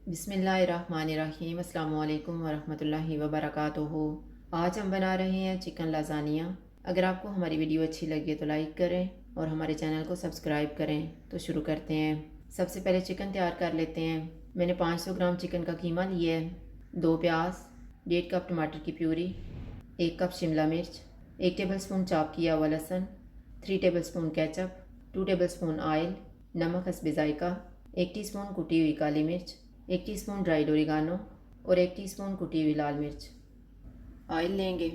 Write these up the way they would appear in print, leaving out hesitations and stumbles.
बिस्मिल्लाहिर्रहमानिर्रहीम अस्सलामु अलैकुम वरहमतुल्लाहि वबरकातुहू। आज हम बना रहे हैं चिकन लाज़ानिया। अगर आपको हमारी वीडियो अच्छी लगी है तो लाइक करें और हमारे चैनल को सब्सक्राइब करें। तो शुरू करते हैं। सबसे पहले चिकन तैयार कर लेते हैं। मैंने 500 ग्राम चिकन का कीमा लिया है, 2 प्याज, 1.5 कप टमाटर की प्यूरी, 1 कप शिमला मिर्च, 1 टेबल स्पून चॉप किया हुआ लहसुन, 3 table spoon ketchup, 2 table spoon oil, नमक हस्बे ज़ायका, 1 टीस्पून कुटी हुई काली मिर्च, 1 टीस्पून ड्राइड ओरिगानो और 1 टीस्पून कुटी हुई लाल मिर्च। ऑयल लेंगे।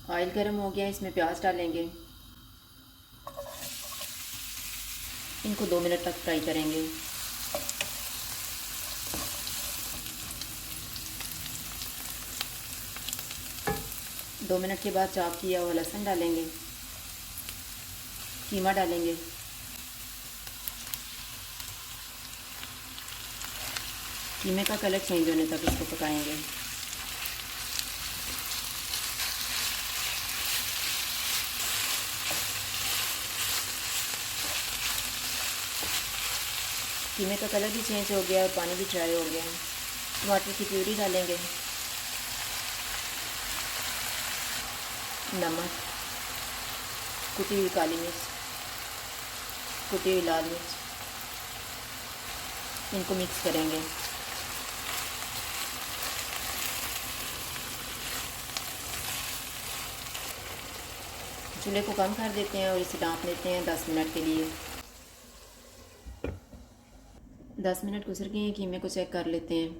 ऑयल गर्म हो गया, इसमें प्याज डालेंगे। इनको 2 मिनट तक फ्राई करेंगे। दो मिनट के बाद चॉप किया हुआ लहसुन डालेंगे। कीमा डालेंगे। कीमे का कलर चेंज होने तक इसको पकाएंगे। कीमे का कलर भी चेंज हो गया और पानी भी ड्राई हो गया। टमाटर की प्यूरी डालेंगे। नमक, कुटी हुई काली मिर्च, कुटी हुई लाल मिर्च, इनको मिक्स करेंगे। चूल्हे को कम कर देते हैं और इसे ढाँप लेते हैं 10 मिनट के लिए। 10 मिनट गुजर गए हैं, कीमे को चेक कर लेते हैं।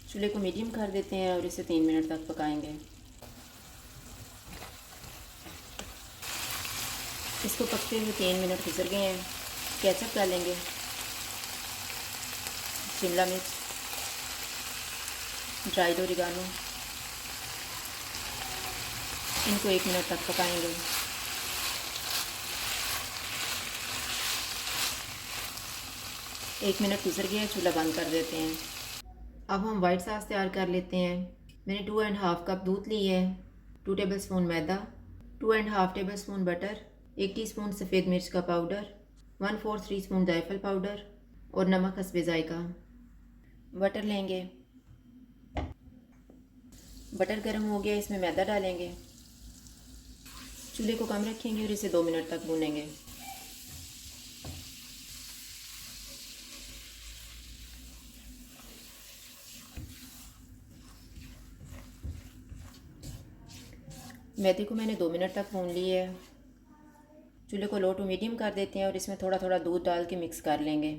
चूल्हे को मीडियम कर देते हैं और इसे 3 मिनट तक पकाएंगे। इसको पकते हुए 3 मिनट गुजर गए हैं। केचप डालेंगे, शिमला मिर्च, ड्राइड ओरिगानो, इनको 1 मिनट तक पकाएंगे। एक मिनट गुजर गया, चूल्हा बंद कर देते हैं। अब हम वाइट सॉस तैयार कर लेते हैं। मैंने 2.5 कप दूध ली है, 2 टेबल स्पून मैदा, 2.5 टेबल स्पून बटर, 1 टीस्पून सफ़ेद मिर्च का पाउडर, 1/4 टीस्पून जायफल पाउडर और नमक हस्बे ज़ायका। बटर लेंगे। बटर गर्म हो गया, इसमें मैदा डालेंगे। चूल्हे को कम रखेंगे और इसे 2 मिनट तक भूनेंगे। मैदे को मैंने 2 मिनट तक भून लिया है। चूल्हे को लो टू मीडियम कर देते हैं और इसमें थोड़ा थोड़ा दूध डाल के मिक्स कर लेंगे।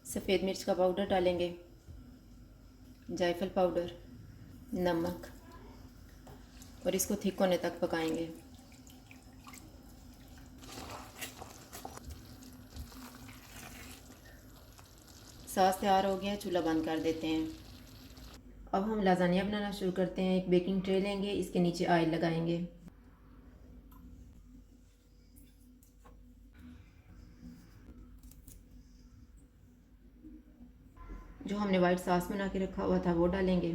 सफ़ेद मिर्च का पाउडर डालेंगे, जायफल पाउडर, नमक और इसको थिक होने तक पकाएंगे। सॉस तैयार हो गया, चूल्हा बंद कर देते हैं। अब हम लाज़ानिया बनाना शुरू करते हैं। एक बेकिंग ट्रे लेंगे, इसके नीचे ऑयल लगाएंगे। जो हमने वाइट सॉस बना के रखा हुआ था वो डालेंगे।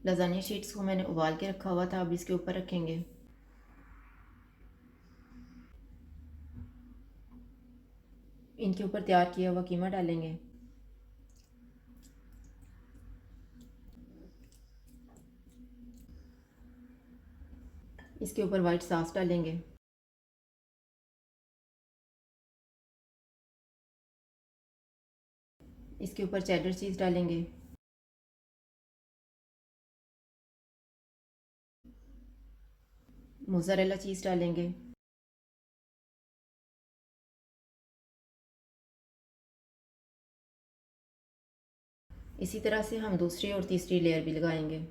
लाज़ानिया शीट्स को मैंने उबाल के रखा हुआ था, अब इसके ऊपर रखेंगे। इनके ऊपर तैयार किया हुआ कीमा डालेंगे। इसके ऊपर वाइट सॉस डालेंगे। इसके ऊपर चेडर चीज़ डालेंगे। मोज़रेला चीज़ डालेंगे। इसी तरह से हम दूसरी और तीसरी लेयर भी लगाएंगे।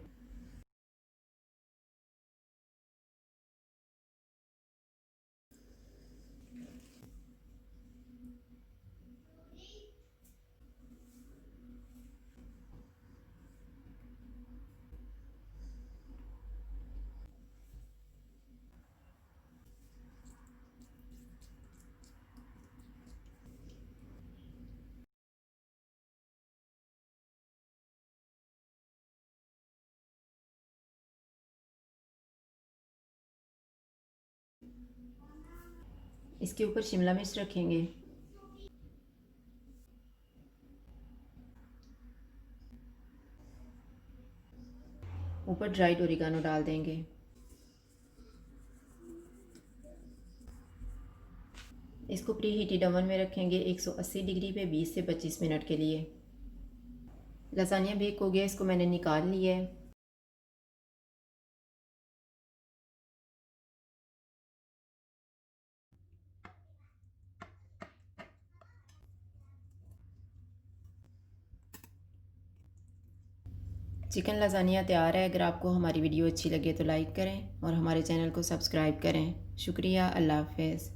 इसके ऊपर शिमला मिर्च रखेंगे। ऊपर ड्राइड ओरिगानो डाल देंगे। इसको प्री हीटेड ओवन में रखेंगे 180 डिग्री पे 20 से 25 मिनट के लिए। लसानिया बेक हो गया, इसको मैंने निकाल लिया है। चिकन लसानिया तैयार है। अगर आपको हमारी वीडियो अच्छी लगे तो लाइक करें और हमारे चैनल को सब्सक्राइब करें। शुक्रिया। अल्लाह हाफ़िज़।